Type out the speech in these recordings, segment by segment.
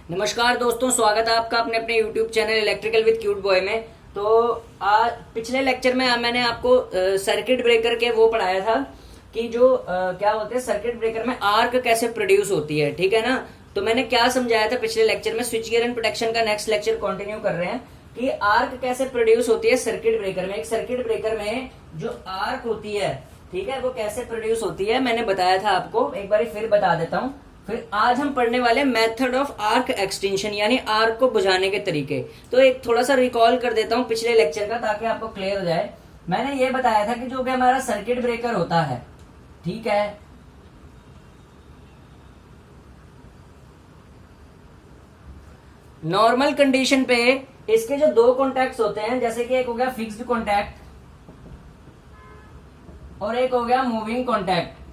नमस्कार दोस्तों, स्वागत है आपका अपने अपने YouTube channel electrical with cute boy में। तो आज पिछले लेक्चर में मैंने आपको सर्किट ब्रेकर के वो पढ़ाया था कि जो क्या होते हैं सर्किट ब्रेकर में आर्क कैसे प्रोड्यूस होती है, ठीक है ना। तो मैंने क्या समझाया था पिछले लेक्चर में, स्विच गियर एंड प्रोटेक्शन का नेक्स्ट लेक्चर कंटिन्यू कर रहे हैं कि आर्क कैसे प्रोड्यूस होती है सर्किट ब्रेकर में। एक सर्किट ब्रेकर में जो आर्क होती है, ठीक है, वो कैसे प्रोड्यूस होती है मैंने बताया था आपको, एक बार फिर बता देता हूँ। फिर आज हम पढ़ने वाले मेथड ऑफ आर्क एक्सटेंशन, यानी आर्क को बुझाने के तरीके। तो एक थोड़ा सा रिकॉल कर देता हूं पिछले लेक्चर का ताकि आपको क्लियर हो जाए। मैंने ये बताया था कि जो भी हमारा सर्किट ब्रेकर होता है, ठीक है, नॉर्मल कंडीशन पे इसके जो दो कॉन्टैक्ट्स होते हैं, जैसे कि एक हो गया फिक्स्ड कॉन्टैक्ट और एक हो गया मूविंग कॉन्टैक्ट।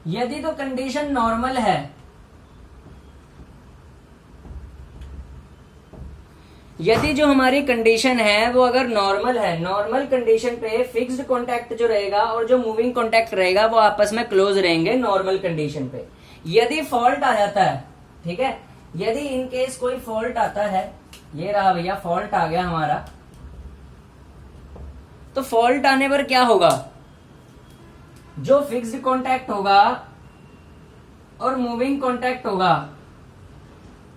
यदि तो कंडीशन नॉर्मल है, यदि जो हमारी कंडीशन है वो अगर नॉर्मल है, नॉर्मल कंडीशन पे फिक्स्ड कॉन्टैक्ट जो रहेगा और जो मूविंग कॉन्टैक्ट रहेगा वो आपस में क्लोज रहेंगे नॉर्मल कंडीशन पे। यदि फॉल्ट आ जाता है, ठीक है, यदि इन केस कोई फॉल्ट आता है, ये रहा भैया फॉल्ट आ गया हमारा, तो फॉल्ट आने पर क्या होगा, जो फिक्स्ड कॉन्टैक्ट होगा और मूविंग कॉन्टैक्ट होगा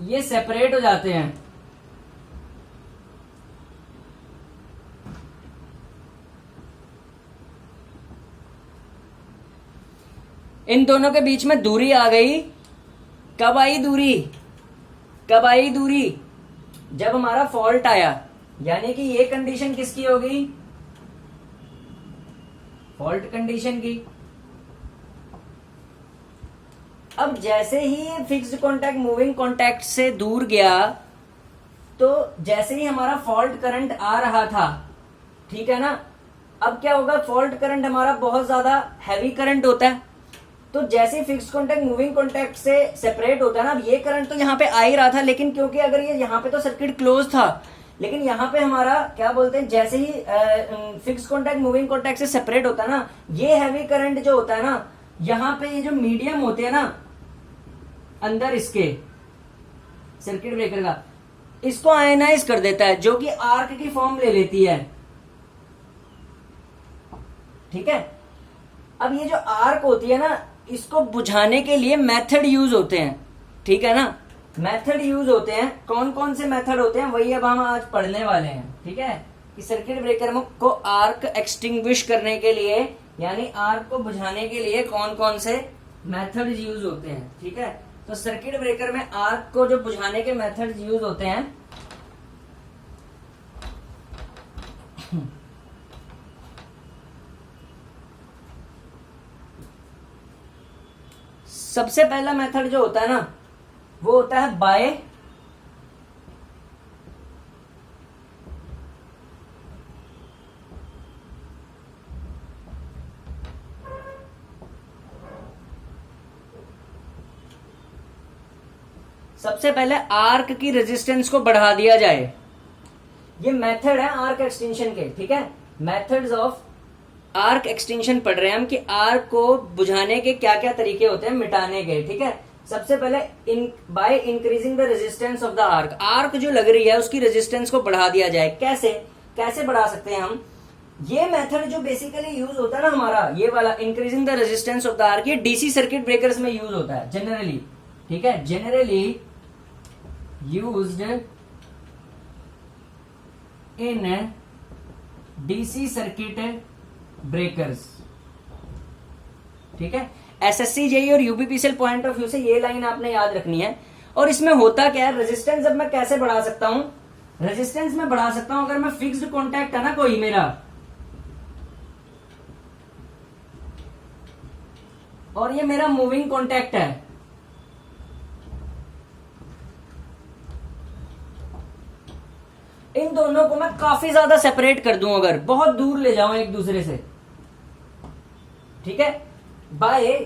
ये सेपरेट हो जाते हैं। इन दोनों के बीच में दूरी आ गई। कब आई दूरी, कब आई दूरी, जब हमारा फॉल्ट आया, यानी कि ये कंडीशन किसकी होगी, फॉल्ट कंडीशन की। अब जैसे ही फिक्स्ड कॉन्टैक्ट मूविंग कॉन्टैक्ट से दूर गया, तो जैसे ही हमारा फॉल्ट करंट आ रहा था, ठीक है ना, अब क्या होगा, फॉल्ट करंट हमारा बहुत ज्यादा हैवी करंट होता है। तो जैसे फिक्स्ड कॉन्टैक्ट मूविंग कॉन्टैक्ट से सेपरेट होता है ना, अब ये करंट तो यहाँ पे आ ही रहा था, लेकिन क्योंकि अगर ये यहाँ पे तो सर्किट क्लोज था, लेकिन यहाँ पे हमारा क्या बोलते हैं, जैसे ही फिक्स्ड कॉन्टैक्ट मूविंग कॉन्टैक्ट से सेपरेट होता है ना, ये हैवी करंट जो होता है ना, यहाँ पे ये जो मीडियम होते हैं ना अंदर इसके सर्किट ब्रेकर का, इसको आयनाइज कर देता है, जो कि आर्क की फॉर्म ले लेती है, ठीक है। अब ये जो आर्क होती है ना, इसको बुझाने के लिए मेथड यूज होते हैं, ठीक है ना, मेथड यूज होते हैं। कौन कौन से मेथड होते हैं वही अब हम आज पढ़ने वाले हैं, ठीक है, कि सर्किट ब्रेकर को आर्क एक्सटिंग्विश करने के लिए, यानी आर्क को बुझाने के लिए कौन कौन से मेथड यूज होते हैं, ठीक है। तो सर्किट ब्रेकर में आर्क को जो बुझाने के मेथड यूज होते हैं, सबसे पहला मेथड जो होता है ना वो होता है बाय सबसे पहले आर्क की रेजिस्टेंस को बढ़ा दिया जाए। ये मेथड है आर्क एक्सटेंशन के, ठीक है, मेथड्स ऑफ आर्क एक्सटेंशन पढ़ रहे हैं हम कि आर्क को बुझाने के क्या क्या तरीके होते हैं मिटाने के, ठीक है। सबसे पहले by increasing the resistance of the arc, arc जो लग रही है उसकी रेजिस्टेंस को बढ़ा दिया जाए। कैसे कैसे बढ़ा सकते हैं हम, ये मेथड जो बेसिकली यूज होता है ना हमारा, ये वाला increasing the resistance of the arc, ये डीसी सर्किट ब्रेकर्स में यूज होता है जनरली, ठीक है, generally used in DC circuit breakers, ठीक है। एसएससी जेई और यूपीपीसीएल पॉइंट ऑफ व्यू से ये लाइन आपने याद रखनी है। और इसमें होता क्या है, रेजिस्टेंस अब मैं कैसे बढ़ा सकता हूं, रेजिस्टेंस में बढ़ा सकता हूं अगर मैं फिक्स्ड कॉन्टैक्ट है ना कोई मेरा, और ये मेरा मूविंग कॉन्टैक्ट है, इन दोनों को मैं काफी ज्यादा सेपरेट कर दूं, अगर बहुत दूर ले जाऊं एक दूसरे से, ठीक है, by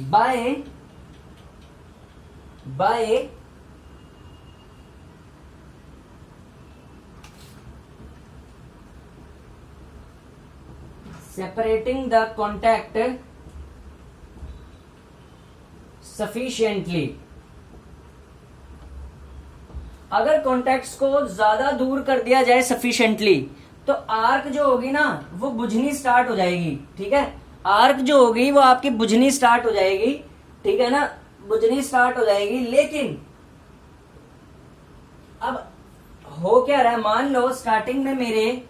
by by separating the contact sufficiently. अगर कॉन्टैक्ट्स को ज्यादा दूर कर दिया जाए सफिशिएंटली, तो आर्क जो होगी ना वो बुझनी स्टार्ट हो जाएगी। ठीक है, आर्क जो होगी वो आपकी बुझनी स्टार्ट हो जाएगी। ठीक है ना, बुझनी स्टार्ट हो जाएगी। लेकिन अब हो क्या रहा है, मान लो स्टार्टिंग में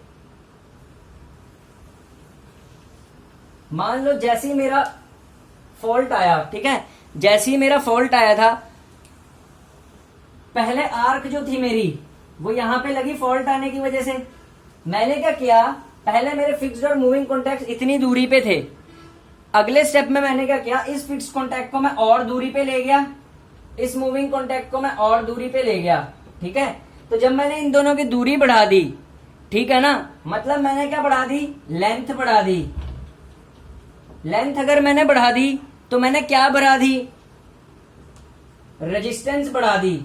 मान लो जैसे ही मेरा फॉल्ट आया, ठीक है, जैसे ही मेरा फॉल्ट आया था, पहले आर्क जो थी मेरी वो यहां पे लगी फॉल्ट आने की वजह से। मैंने क्या किया, पहले मेरे फिक्स्ड और मूविंग कॉन्टैक्ट इतनी दूरी पे थे। अगले स्टेप में मैंने क्या किया, इस फिक्स कॉन्टैक्ट को मैं और दूरी पे ले गया, इस मूविंग कॉन्टैक्ट को मैं और दूरी पे ले गया। ठीक है, तो जब मैंने इन दोनों की दूरी बढ़ा दी, ठीक है ना, मतलब मैंने क्या बढ़ा दी, लेंथ बढ़ा दी। लेंथ अगर मैंने बढ़ा दी तो मैंने क्या बढ़ा दी, रेजिस्टेंस बढ़ा दी,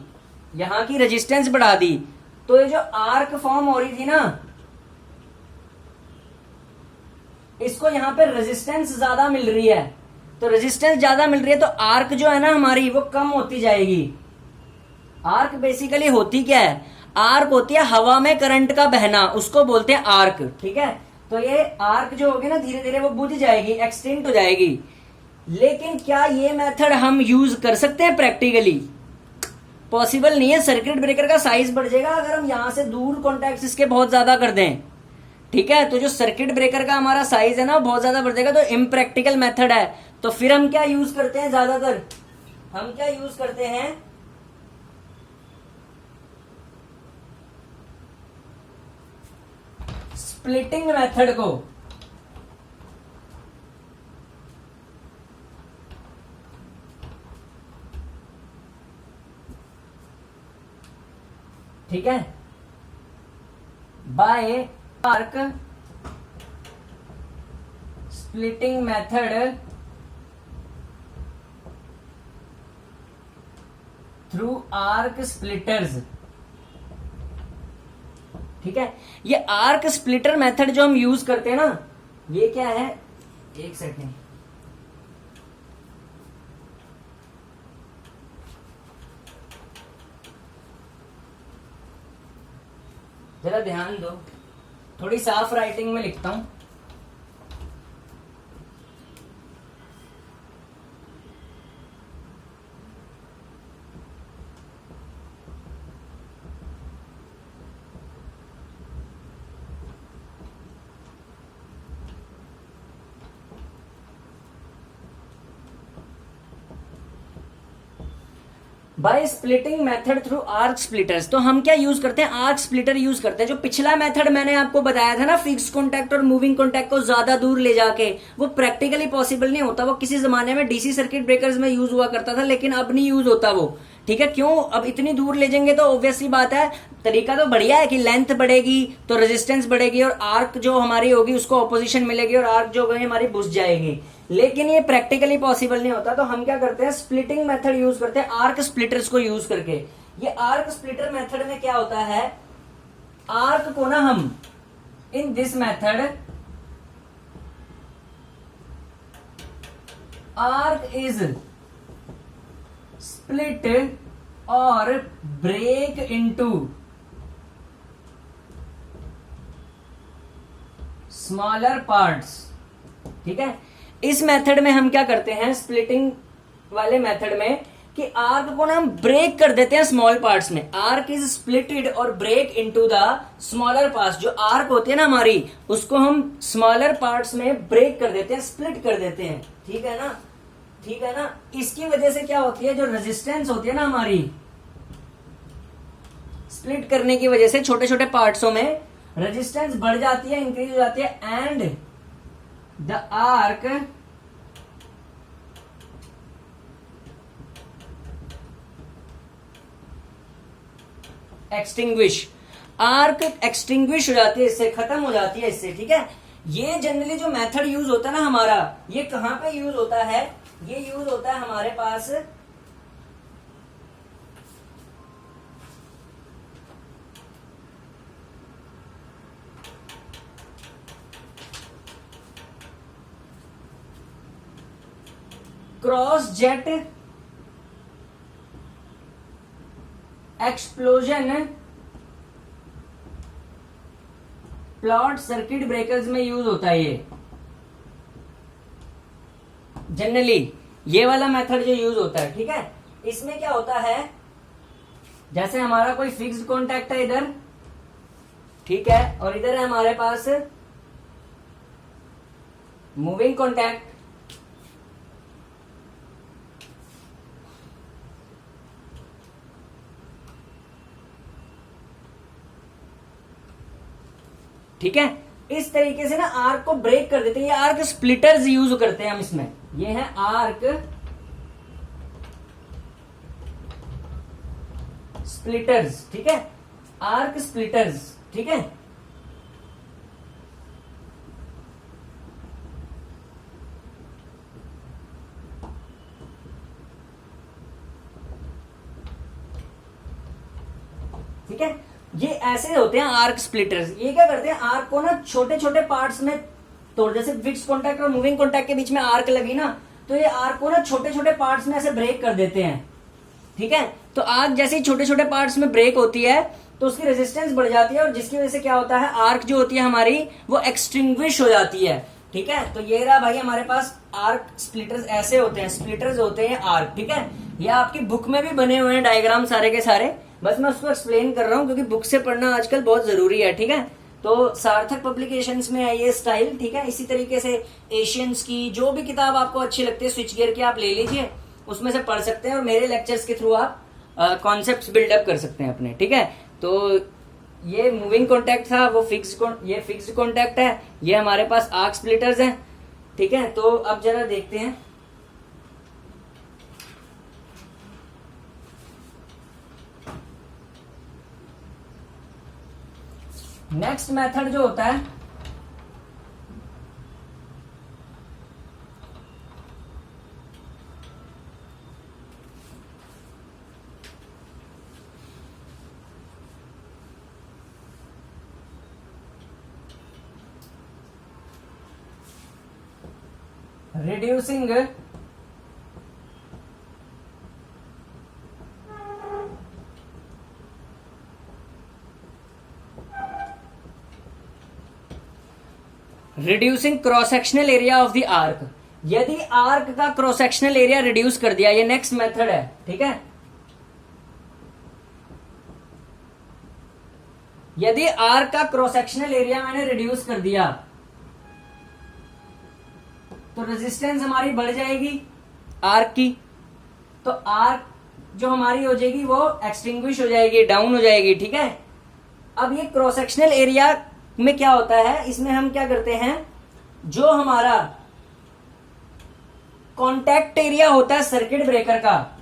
यहां की रेजिस्टेंस बढ़ा दी। तो ये जो आर्क फॉर्म हो रही थी ना, इसको यहां पे रेजिस्टेंस ज्यादा मिल रही है। तो रेजिस्टेंस ज्यादा मिल रही है तो आर्क जो है ना हमारी वो कम होती जाएगी। आर्क बेसिकली होती क्या है, आर्क होती है हवा में करंट का बहना, उसको बोलते हैं आर्क। ठीक है, तो ये आर्क जो होगी ना धीरे धीरे वो बुझ जाएगी, एक्सटिंक्ट हो जाएगी। लेकिन क्या ये मेथड हम यूज कर सकते हैं प्रैक्टिकली? पॉसिबल नहीं है। सर्किट ब्रेकर का साइज बढ़ जाएगा अगर हम यहां से दूर कॉन्टैक्ट्स इसके बहुत ज्यादा कर दें। ठीक है, तो जो सर्किट ब्रेकर का हमारा साइज है ना बहुत ज्यादा बढ़ जाएगा, तो इम्प्रैक्टिकल मेथड है। तो फिर हम क्या यूज करते हैं, ज्यादातर हम क्या यूज करते हैं, स्प्लिटिंग मेथड को। ठीक है, by arc splitting method through arc splitters. ठीक है, ये आर्क स्प्लिटर मेथड जो हम यूज करते हैं ना, ये क्या है, एक सेकेंड, जरा ध्यान दो, थोड़ी साफ राइटिंग में लिखता हूं। By splitting method through arc splitters, तो हम क्या यूज करते हैं, आर्क स्प्लिटर यूज करते हैं। जो पिछला मेथड मैंने आपको बताया था ना, फिक्स कॉन्टैक्ट और मूविंग कॉन्टैक्ट को ज्यादा दूर ले जाके, वो प्रैक्टिकली पॉसिबल नहीं होता। वो किसी जमाने में डीसी सर्किट ब्रेकर्स में यूज हुआ करता था, लेकिन अब नहीं यूज होता वो। ठीक है, क्यों, अब इतनी दूर ले जाएंगे तो ऑब्वियसली बात है, तरीका तो बढ़िया है कि लेंथ बढ़ेगी तो रेजिस्टेंस बढ़ेगी और आर्क जो हमारी होगी उसको ऑपोजिशन मिलेगी और आर्क जो होगी हमारी बुझ जाएगी। लेकिन ये प्रैक्टिकली पॉसिबल नहीं होता, तो हम क्या करते हैं, स्प्लिटिंग मेथड यूज करते हैं आर्क स्प्लिटर्स को यूज करके। ये आर्क स्प्लिटर मेथड में क्या होता है, आर्क को ना हम in this method, arc is split और ब्रेक इनटू स्मॉलर पार्ट्स। ठीक है, इस मेथड में हम क्या करते हैं, स्प्लिटिंग वाले मेथड में, कि आर्क को ना हम ब्रेक कर देते हैं स्मॉल पार्ट्स में। आर्क इज स्प्लिटेड और break into the smaller parts. जो आर्क होती है ना हमारी, उसको हम स्मॉलर पार्ट्स में ब्रेक कर देते हैं, स्प्लिट कर देते हैं। ठीक है ना, ठीक है ना। इसकी वजह से क्या होती है, जो रेजिस्टेंस होती है ना हमारी, स्प्लिट करने की वजह से छोटे छोटे पार्ट्सों में रेजिस्टेंस बढ़ जाती है, इंक्रीज हो जाती है, and the arc extinguish, arc extinguish हो जाती है, इससे खत्म हो जाती है इससे। ठीक है, ये जनरली जो मेथड यूज होता है ना हमारा, ये कहां पे यूज होता है, ये यूज होता है हमारे पास cross jet explosion plot circuit breakers में यूज होता है ये जनरली, ये वाला मेथड जो यूज होता है। ठीक है, इसमें क्या होता है, जैसे हमारा कोई फिक्स्ड कॉन्टैक्ट है इधर, ठीक है, और इधर है हमारे पास मूविंग कॉन्टैक्ट। ठीक है, इस तरीके से ना आर्क को ब्रेक कर देते हैं। ये आर्क स्प्लिटर्स यूज करते हैं हम इसमें। ये है आर्क स्प्लिटर्स। ठीक है, आर्क स्प्लिटर्स। ठीक है, ठीक है, ये ऐसे होते हैं आर्क स्प्लिटर्स। ये क्या करते हैं, आर्क को ना छोटे छोटे पार्ट्स में तोड़, जैसे फिक्स कॉन्टैक्ट और मूविंग कॉन्टैक्ट के बीच में आर्क लगी ना, तो ये आर्क को ना छोटे छोटे पार्ट्स में ऐसे ब्रेक कर देते हैं। ठीक है, तो आर्क जैसे ही छोटे छोटे पार्ट्स में ब्रेक होती है तो उसकी रेजिस्टेंस बढ़ जाती है, और जिसकी वजह से क्या होता है, आर्क जो होती है हमारी वो एक्सटिंग्विश हो जाती है। ठीक है, तो ये रहा भाई हमारे पास आर्क स्प्लिटर्स। ऐसे होते हैं, स्प्लिटर्स होते हैं आर्क। ठीक है, ये आपकी बुक में भी बने हुए हैं डायग्राम सारे के सारे, बस मैं उसको एक्सप्लेन कर रहा हूं क्योंकि बुक से पढ़ना आजकल बहुत जरूरी है। ठीक है, तो सार्थक पब्लिकेशंस में है ये स्टाइल। ठीक है, इसी तरीके से एशियंस की जो भी किताब आपको अच्छी लगती है स्विच गियर की, आप ले लीजिए, उसमें से पढ़ सकते हैं, और मेरे लेक्चर्स के थ्रू आप कॉन्सेप्ट्स बिल्डअप कर सकते हैं अपने। ठीक है, तो ये मूविंग कॉन्टैक्ट था, वो ये फिक्स्ड कॉन्टैक्ट है, ये हमारे पास आर्क स्प्लिटर्स हैं। ठीक है, तो अब जरा देखते हैं नेक्स्ट मेथड जो होता है, reducing reducing cross sectional area of the arc. यदि आर्क का क्रॉस सेक्शनल एरिया रिड्यूस कर दिया, ये नेक्स्ट मेथड है। ठीक है, यदि आर्क का क्रॉस सेक्शनल एरिया मैंने रिड्यूस कर दिया तो रेजिस्टेंस हमारी बढ़ जाएगी आर्क की, तो आर्क जो हमारी हो जाएगी वो एक्सटिंग्विश हो जाएगी, डाउन हो जाएगी। ठीक है, अब ये क्रॉस सेक्शनल एरिया में क्या होता है, इसमें हम क्या करते हैं, जो हमारा कॉन्टैक्ट एरिया होता है सर्किट ब्रेकर का,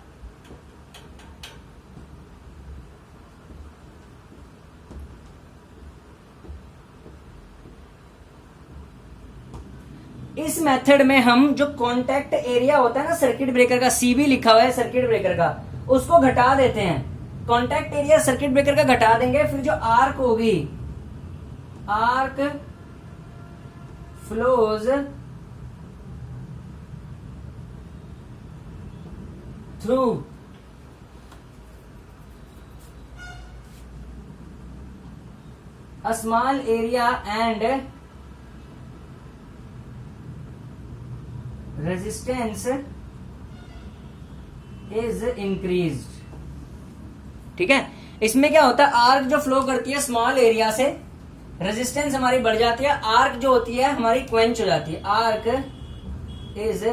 इस मेथड में हम जो कॉन्टैक्ट एरिया होता है ना सर्किट ब्रेकर का, सीबी लिखा हुआ है सर्किट ब्रेकर का, उसको घटा देते हैं। कॉन्टैक्ट एरिया सर्किट ब्रेकर का घटा देंगे, फिर जो आर्क होगी, arc flows through a small area and resistance is increased. ठीक है, इसमें क्या होता है, आर्क जो फ्लो करती है स्मॉल एरिया से, रेजिस्टेंस हमारी बढ़ जाती है, आर्क जो होती है हमारी क्वेंच हो जाती है, आर्क इज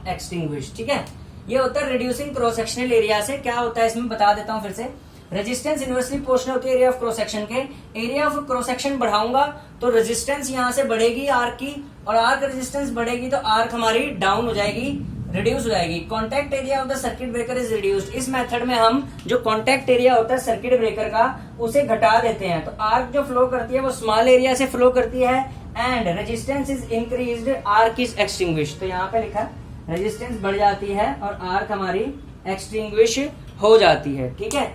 एक्सटिंग्विश। ठीक है, ये होता है रिड्यूसिंग क्रॉस सेक्शनल एरिया से। क्या होता है इसमें बता देता हूं फिर से, रेजिस्टेंस इनवर्सली प्रोपोर्शनल होती है एरिया ऑफ क्रॉस सेक्शन के। एरिया ऑफ क्रॉस सेक्शन बढ़ाऊंगा तो रेजिस्टेंस यहां से बढ़ेगी आर्क की, और आर्क रेजिस्टेंस बढ़ेगी तो आर्क हमारी डाउन हो जाएगी, रिड्यूस हो जाएगी। Contact area of the circuit breaker is reduced. इस मेथड में हम जो कॉन्टैक्ट एरिया होता है सर्किट ब्रेकर का उसे घटा देते हैं, तो आर्क जो फ्लो करती है वो स्मॉल एरिया से फ्लो करती है, and resistance is increased, arc is extinguish. तो यहाँ पे लिखा रेजिस्टेंस बढ़ जाती है और आर्क हमारी एक्सटिंग्विश हो जाती है। ठीक है,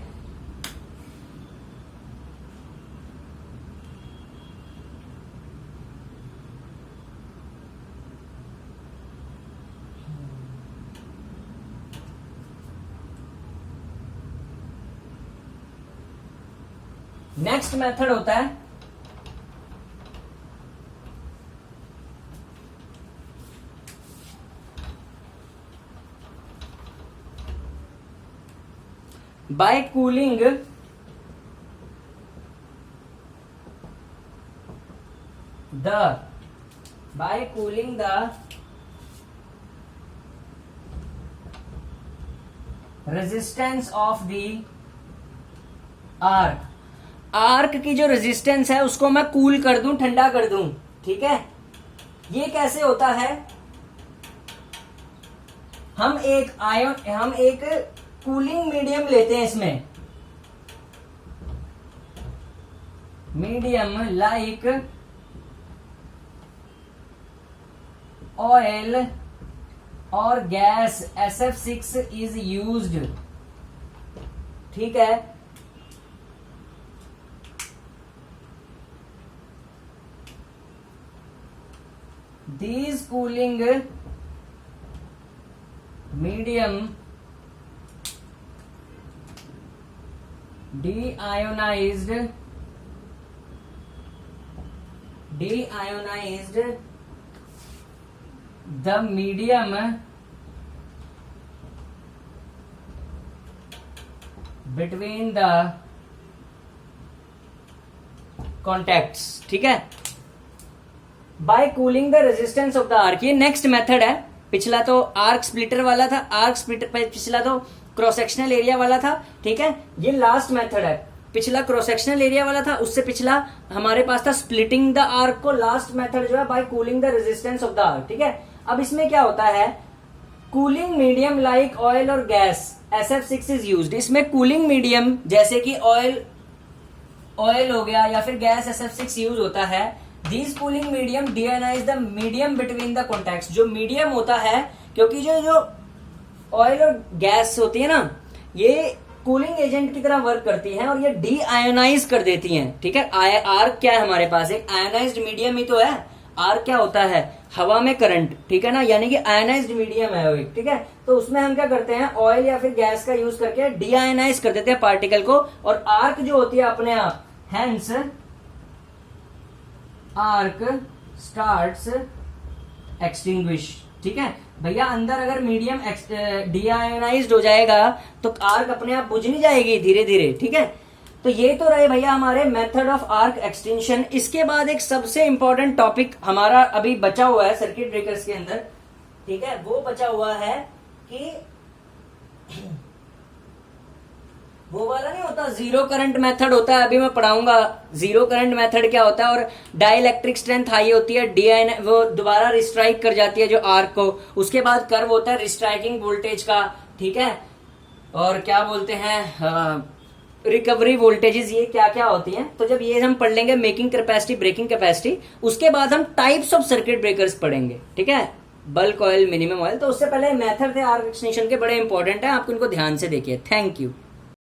नेक्स्ट मेथड होता है by cooling the resistance of the arc की जो रेजिस्टेंस है उसको मैं कूल कर दूं, ठंडा कर दूं। ठीक है, ये कैसे होता है? हम एक कूलिंग मीडियम लेते हैं, इसमें मीडियम लाइक ऑयल और गैस SF6 इज यूज्ड। ठीक है, these cooling medium deionized the medium between the contacts। ठीक है, by cooling the resistance of the arc. ये नेक्स्ट मेथड है। पिछला तो आर्क स्प्लिटर वाला था, पिछला तो क्रॉस सेक्शनल एरिया वाला था। ठीक है, ये लास्ट मेथड है। पिछला क्रॉस सेक्शनल एरिया वाला था, उससे पिछला हमारे पास था स्प्लिटिंग द आर्क को। लास्ट मेथड जो है by cooling the resistance of the arc. ठीक है, अब इसमें क्या होता है? कूलिंग मीडियम लाइक ऑयल और गैस SF6 इज यूज्ड। इसमें कूलिंग मीडियम जैसे कि ऑयल हो गया या फिर गैस SF6 यूज होता है। These cooling medium deionize the medium between the contacts। जो मीडियम होता है, क्योंकि जो ऑयल और गैस होती है ना, ये कूलिंग एजेंट की तरह वर्क करती हैं और ये डी आयोनाइज कर देती हैं। ठीक है, आर्क क्या है हमारे पास? एक आयोनाइज्ड मीडियम ही तो है। आर्क क्या होता है? हवा में करंट। ठीक है ना, यानी कि आयोनाइज्ड मीडियम है वो एक। ठीक है, तो उसमें हम क्या करते हैं? ऑयल या फिर गैस का यूज करके डी आयोनाइज कर देते हैं पार्टिकल को, और आर्क जो होती है अपने आप, हेंस आर्क स्टार्ट्स एक्सटिंग्विश। ठीक है भैया, अंदर अगर मीडियम डीआयोनाइज्ड हो जाएगा तो आर्क अपने आप बुझ नहीं जाएगी धीरे धीरे। ठीक है, तो ये तो रहे भैया हमारे मेथड ऑफ आर्क एक्सटेंशन। इसके बाद एक सबसे इंपॉर्टेंट टॉपिक हमारा अभी बचा हुआ है सर्किट ब्रेकर्स के अंदर। ठीक है, वो बचा हुआ है कि वो वाला नहीं होता, जीरो करंट मेथड होता है। अभी मैं पढ़ाऊंगा जीरो करंट मेथड क्या होता है। और डाइलेक्ट्रिक स्ट्रेंथ हाई होती है, वो दोबारा रिस्ट्राइक कर जाती है जो आर्क को। उसके बाद कर्व होता है रिस्ट्राइकिंग वोल्टेज का। ठीक है, और क्या बोलते हैं, रिकवरी वोल्टेजेस, ये क्या क्या होती हैं। तो जब ये हम पढ़ लेंगे मेकिंग कैपेसिटी, ब्रेकिंग कैपेसिटी, उसके बाद हम टाइप्स ऑफ सर्किट ब्रेकर्स पढ़ेंगे। ठीक है, बल्क ऑयल, मिनिमम ऑयल। तो उससे पहले मेथड थे आर्क एक्सटेंशन के, बड़े इंपॉर्टेंट है, आपको इनको ध्यान से देखिए। Thank you.